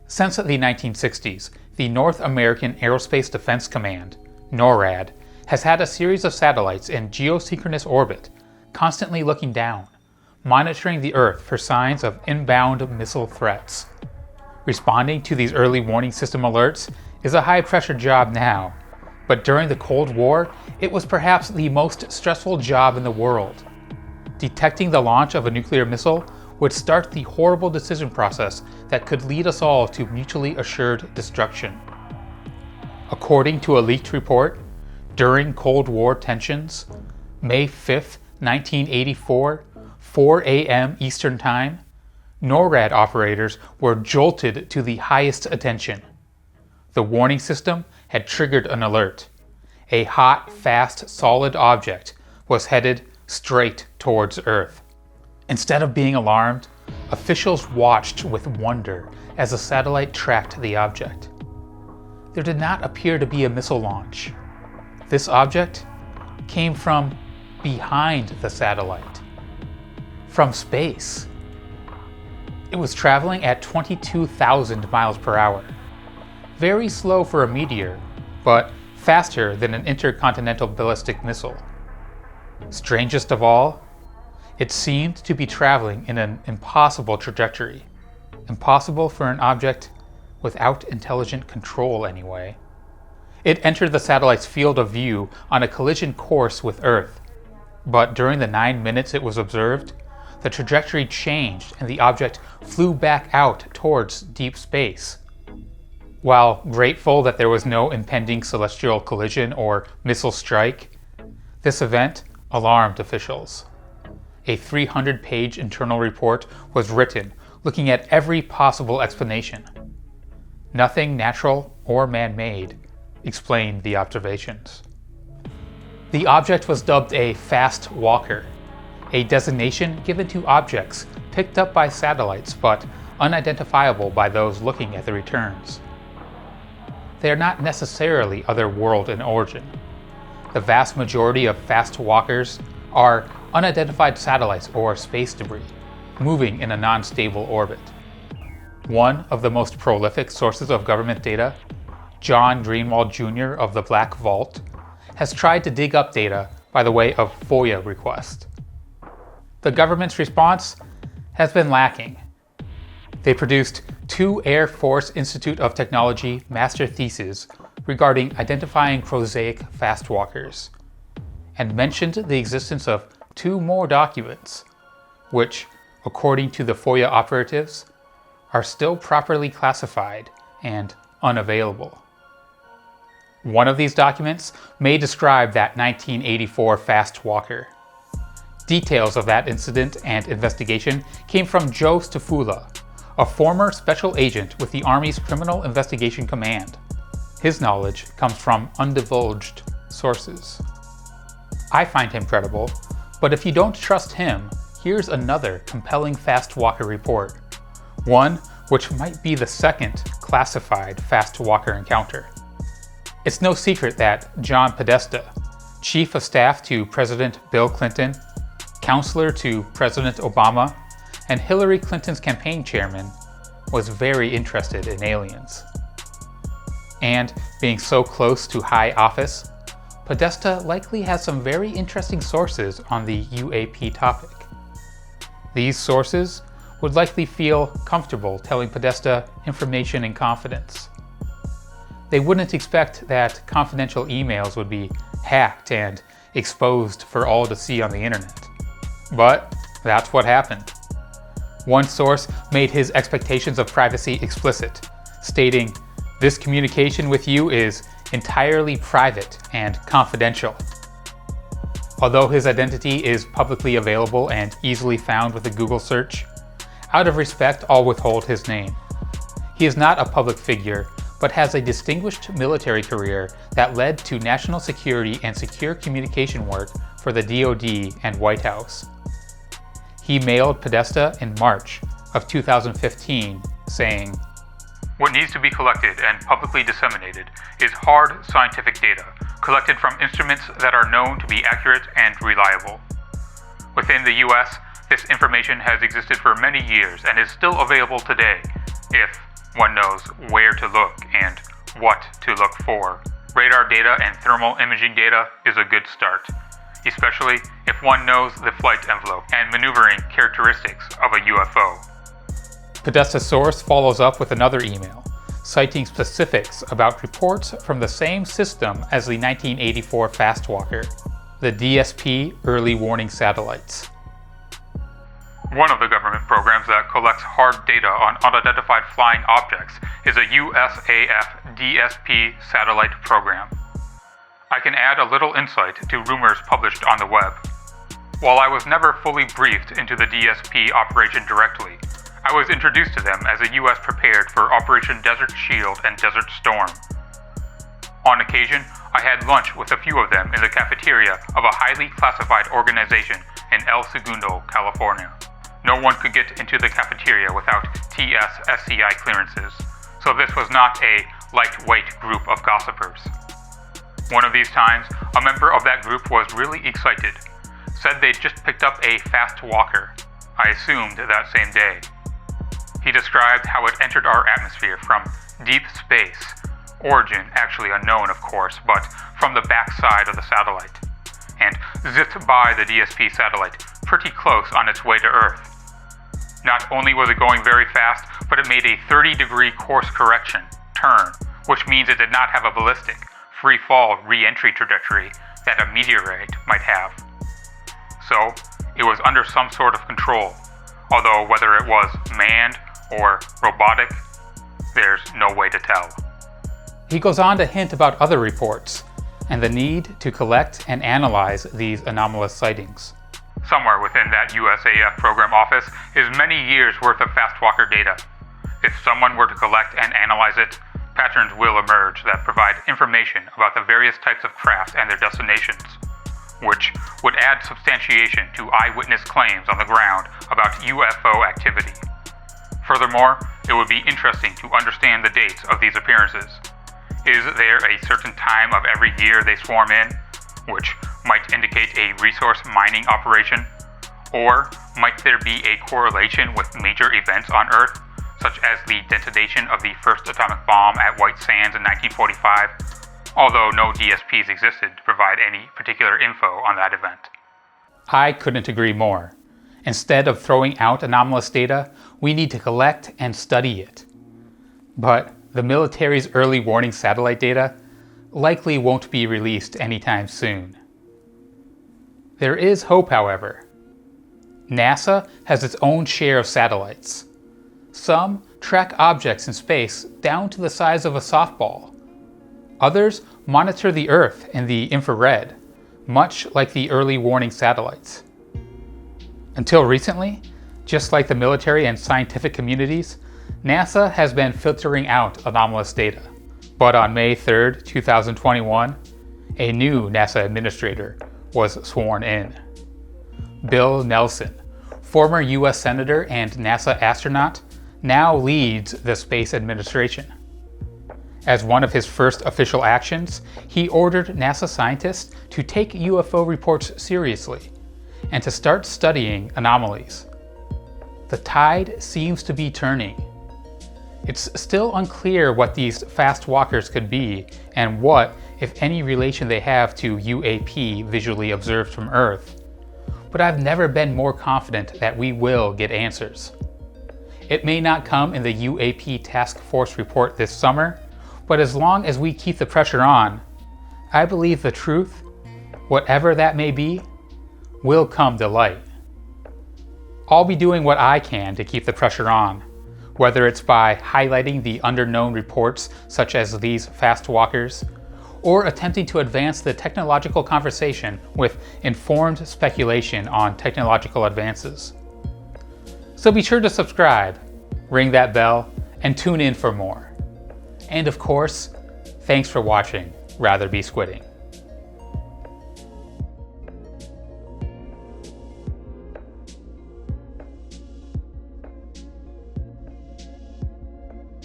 Since the 1960s, the North American Aerospace Defense Command, NORAD, has had a series of satellites in geosynchronous orbit, constantly looking down, monitoring the Earth for signs of inbound missile threats. Responding to these early warning system alerts is a high-pressure job now, but during the Cold War, it was perhaps the most stressful job in the world. Detecting the launch of a nuclear missile would start the horrible decision process that could lead us all to mutually assured destruction. According to a leaked report, during Cold War tensions, May 5, 1984, 4 a.m. Eastern Time, NORAD operators were jolted to the highest attention. The warning system had triggered an alert. A hot, fast, solid object was headed straight towards Earth. Instead of being alarmed, officials watched with wonder as the satellite tracked the object. There did not appear to be a missile launch. This object came from behind the satellite, from space. It was traveling at 22,000 miles per hour. Very slow for a meteor, but faster than an intercontinental ballistic missile. Strangest of all, it seemed to be traveling in an impossible trajectory. Impossible for an object without intelligent control anyway. It entered the satellite's field of view on a collision course with Earth, but during the 9 minutes it was observed, the trajectory changed and the object flew back out towards deep space. While grateful that there was no impending celestial collision or missile strike, this event alarmed officials. A 300-page internal report was written looking at every possible explanation. Nothing natural or man-made explained the observations. The object was dubbed a Fastwalker, a designation given to objects picked up by satellites but unidentifiable by those looking at the returns. They are not necessarily otherworld in origin. The vast majority of Fastwalkers are unidentified satellites or space debris, moving in a non-stable orbit. One of the most prolific sources of government data, John Greenwald Jr. of the Black Vault, has tried to dig up data by the way of FOIA requests. The government's response has been lacking. They produced 2 Air Force Institute of Technology master theses regarding identifying prosaic Fastwalkers, and mentioned the existence of 2 more documents, which, according to the FOIA operatives, are still properly classified and unavailable. One of these documents may describe that 1984 Fastwalker. Details of that incident and investigation came from Joe Stafula, a former special agent with the Army's Criminal Investigation Command. His knowledge comes from undivulged sources. I find him credible, but if you don't trust him, here's another compelling Fastwalker report. One which might be the second classified Fastwalker encounter. It's no secret that John Podesta, Chief of Staff to President Bill Clinton, Counselor to President Obama, and Hillary Clinton's campaign chairman, was very interested in aliens. And being so close to high office, Podesta likely has some very interesting sources on the UAP topic. These sources would likely feel comfortable telling Podesta information in confidence. They wouldn't expect that confidential emails would be hacked and exposed for all to see on the internet. But that's what happened. One source made his expectations of privacy explicit, stating, "This communication with you is entirely private and confidential." Although his identity is publicly available and easily found with a Google search, out of respect, I'll withhold his name. He is not a public figure, but has a distinguished military career that led to national security and secure communication work for the DoD and White House. He mailed Podesta in March of 2015, saying, "What needs to be collected and publicly disseminated is hard scientific data, collected from instruments that are known to be accurate and reliable. Within the US, this information has existed for many years and is still available today, if one knows where to look and what to look for. Radar data and thermal imaging data is a good start, especially if one knows the flight envelope and maneuvering characteristics of a UFO. Podesta source follows up with another email, citing specifics about reports from the same system as the 1984 Fastwalker, the DSP early warning satellites. One of the government programs that collects hard data on unidentified flying objects is a USAF DSP satellite program. I can add a little insight to rumors published on the web. While I was never fully briefed into the DSP operation directly, I was introduced to them as the US prepared for Operation Desert Shield and Desert Storm. On occasion, I had lunch with a few of them in the cafeteria of a highly classified organization in El Segundo, California. No one could get into the cafeteria without TTSA clearances, so this was not a lightweight group of gossipers. One of these times, a member of that group was really excited, said they'd just picked up a Fastwalker, I assumed that same day. He described how it entered our atmosphere from deep space, origin actually unknown of course, but from the backside of the satellite, and zipped by the DSP satellite pretty close on its way to Earth. Not only was it going very fast, but it made a 30-degree course correction turn, which means it did not have a ballistic, free-fall re-entry trajectory that a meteorite might have. So, it was under some sort of control, although whether it was manned or robotic, there's no way to tell. He goes on to hint about other reports, and the need to collect and analyze these anomalous sightings. Somewhere within that USAF program office is many years worth of Fastwalker data. If someone were to collect and analyze it, patterns will emerge that provide information about the various types of craft and their destinations, which would add substantiation to eyewitness claims on the ground about UFO activity. Furthermore, it would be interesting to understand the dates of these appearances. Is there a certain time of every year they swarm in, which might indicate a resource mining operation? Or might there be a correlation with major events on Earth, such as the detonation of the first atomic bomb at White Sands in 1945, although no DSPs existed to provide any particular info on that event? I couldn't agree more. Instead of throwing out anomalous data, we need to collect and study it. But the military's early warning satellite data likely won't be released anytime soon. There is hope, however. NASA has its own share of satellites. Some track objects in space down to the size of a softball. Others monitor the Earth in the infrared, much like the early warning satellites. Until recently, just like the military and scientific communities, NASA has been filtering out anomalous data. But on May 3, 2021, a new NASA administrator was sworn in. Bill Nelson, former US Senator and NASA astronaut, now leads the Space Administration. As one of his first official actions, he ordered NASA scientists to take UFO reports seriously and to start studying anomalies. The tide seems to be turning. It's still unclear what these Fastwalkers could be and what, if any, relation they have to UAP visually observed from Earth. But I've never been more confident that we will get answers. It may not come in the UAP Task Force report this summer, but as long as we keep the pressure on, I believe the truth, whatever that may be, will come to light. I'll be doing what I can to keep the pressure on, whether it's by highlighting the underknown reports such as these Fastwalkers, or attempting to advance the technological conversation with informed speculation on technological advances. So be sure to subscribe, ring that bell, and tune in for more. And of course, thanks for watching Rather Be Squidding.